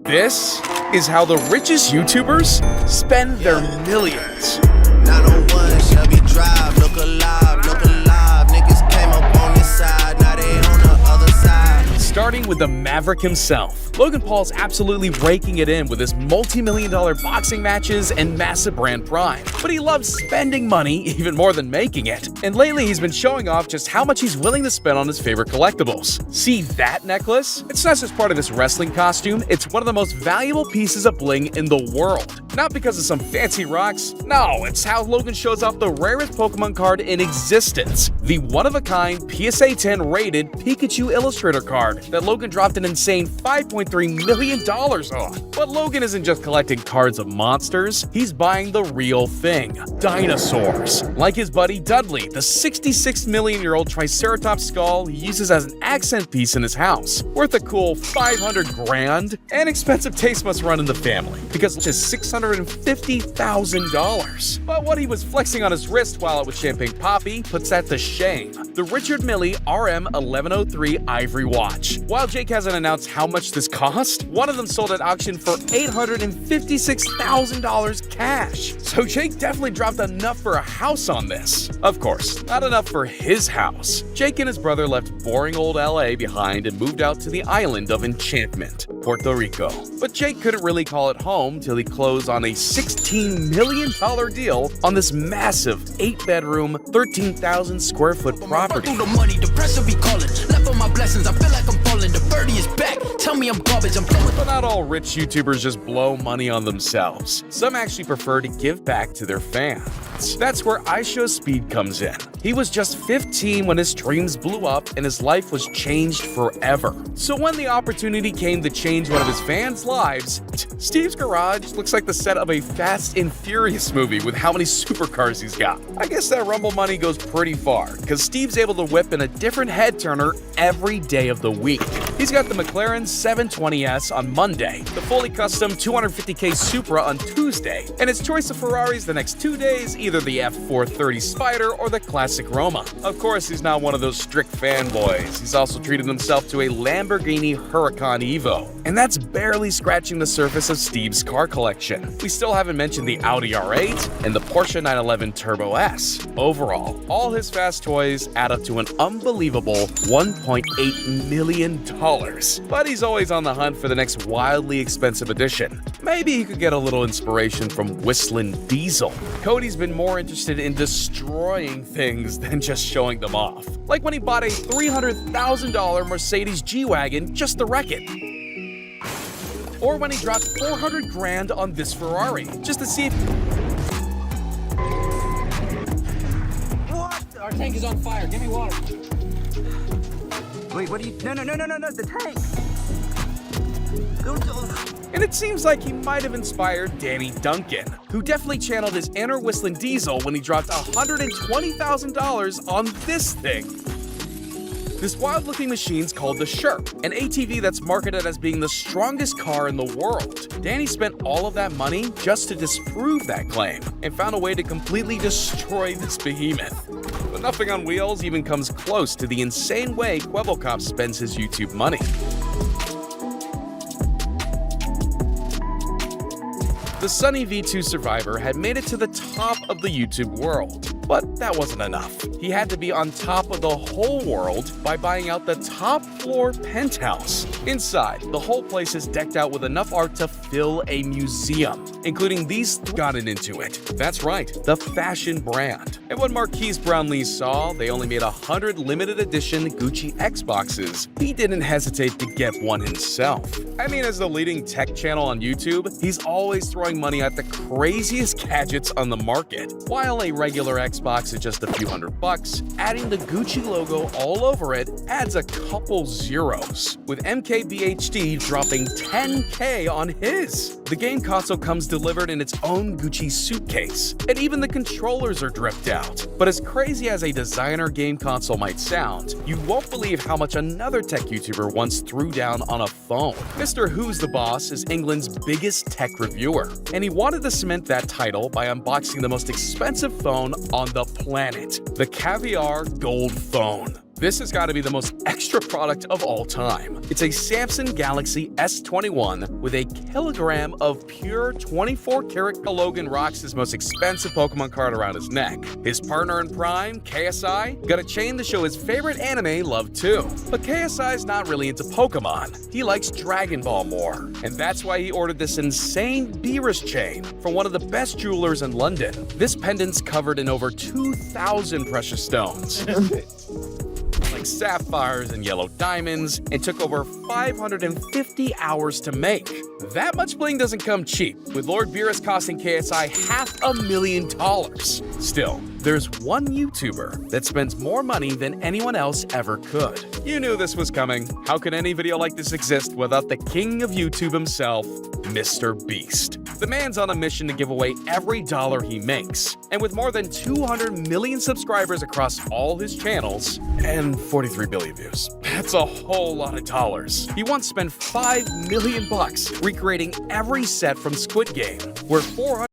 This is how the richest YouTubers spend their millions. 901 Shelby Drive, look alive, niggas came up on this side, now they on the other side. Starting with the Maverick himself, Logan Paul's absolutely raking it in with his multi-million-dollar boxing matches and massive brand prime. But he loves spending money even more than making it. And lately he's been showing off just how much he's willing to spend on his favorite collectibles. See that necklace? It's not just part of his wrestling costume, it's one of the most valuable pieces of bling in the world. Not because of some fancy rocks, no, it's how Logan shows off the rarest Pokemon card in existence. The one-of-a-kind PSA 10 rated Pikachu Illustrator card that Logan dropped an insane $5.3 million on. But Logan isn't just collecting cards of monsters, he's buying the real thing, dinosaurs. Like his buddy Dudley, the 66 million-year-old Triceratops skull he uses as an accent piece in his house, worth a cool 500 grand, and expensive taste must run in the family, because it's just $650,000. But what he was flexing on his wrist while it was Champagne Poppy puts that to shame. The Richard Mille RM1103 Ivory Watch. While Jake hasn't announced how much this cost, one of them sold at auction for $856,000 cash. So Jake definitely dropped enough for a house on this. Of course, not enough for his house. Jake and his brother left boring old LA behind and moved out to the island of enchantment, Puerto Rico. But Jake couldn't really call it home till he closed on a $16 million deal on this massive 8-bedroom, 13,000 square foot property. The money, the pressure be calling. Left on my blessings, I feel like I'm falling. The birdie is back. Tell me I'm garbage, I'm flowing. But not all rich YouTubers just blow money on themselves. Some actually prefer to give back to their fans. That's where iShowSpeed comes in. He was just 15 when his streams blew up and his life was changed forever. So when the opportunity came to change one of his fans' lives, Steve's garage looks like the set of a Fast and Furious movie with how many supercars he's got. I guess that Rumble money goes pretty far, because Steve's able to whip in a different head turner every day of the week. He's got the McLaren 720S on Monday, the fully custom 250k Supra on Tuesday, and his choice of Ferraris the next 2 days, either the F430 Spider or the classic Roma. Of course, he's not one of those strict fanboys. He's also treated himself to a Lamborghini Huracan Evo, and that's barely scratching the surface of Steve's car collection. We still haven't mentioned the Audi R8 and the Porsche 911 Turbo S. Overall, all his fast toys add up to an unbelievable $1.8 million. But he's always on the hunt for the next wildly expensive addition. Maybe he could get a little inspiration from Whistling Diesel. Cody's been more interested in destroying things than just showing them off. Like when he bought a $300,000 Mercedes G-Wagon just to wreck it. Or when he dropped 400 grand on this Ferrari, just to see if... What? Our tank is on fire. Give me water. Wait, what are you? No, the tank! And it seems like he might have inspired Danny Duncan, who definitely channeled his inner Whistling Diesel when he dropped $120,000 on this thing. This wild-looking machine's called the Sherp, an ATV that's marketed as being the strongest car in the world. Danny spent all of that money just to disprove that claim, and found a way to completely destroy this behemoth. But nothing on wheels even comes close to the insane way Kwebbelkop spends his YouTube money. The Sunny V2 Survivor had made it to the top of the YouTube world. But that wasn't enough. He had to be on top of the whole world by buying out the top floor penthouse. Inside, the whole place is decked out with enough art to fill a museum, including these gotten into it. That's right, the fashion brand. And when Marquise Brownlee saw they only made 100 limited edition Gucci Xboxes, he didn't hesitate to get one himself. I mean, as the leading tech channel on YouTube, he's always throwing money at the craziest gadgets on the market. While a regular Xbox is just a few $100, adding the Gucci logo all over it adds a couple zeros, with MKBHD dropping $10K on his. The game console comes delivered in its own Gucci suitcase, and even the controllers are dripped out. But as crazy as a designer game console might sound, you won't believe how much another tech YouTuber once threw down on a phone. Mr. Who's the Boss is England's biggest tech reviewer, and he wanted to cement that title by unboxing the most expensive phone on the planet, the Caviar Gold Phone. This has got to be the most extra product of all time. It's a Samsung Galaxy S21 with a kilogram of pure 24-karat. Logan rocks his most expensive Pokemon card around his neck. His partner in crime, KSI, got a chain to show his favorite anime love too. But KSI's not really into Pokemon. He likes Dragon Ball more. And that's why he ordered this insane Beerus chain from one of the best jewelers in London. This pendant's covered in over 2,000 precious stones. Like sapphires and yellow diamonds, and took over 550 hours to make. That much bling doesn't come cheap, with Lord Beerus costing KSI $500,000. Still, there's one YouTuber that spends more money than anyone else ever could. You knew this was coming. How could any video like this exist without the king of YouTube himself, Mr. Beast? The man's on a mission to give away every dollar he makes. And with more than 200 million subscribers across all his channels and 43 billion views, that's a whole lot of dollars. He once spent $5 million recreating every set from Squid Game, where 400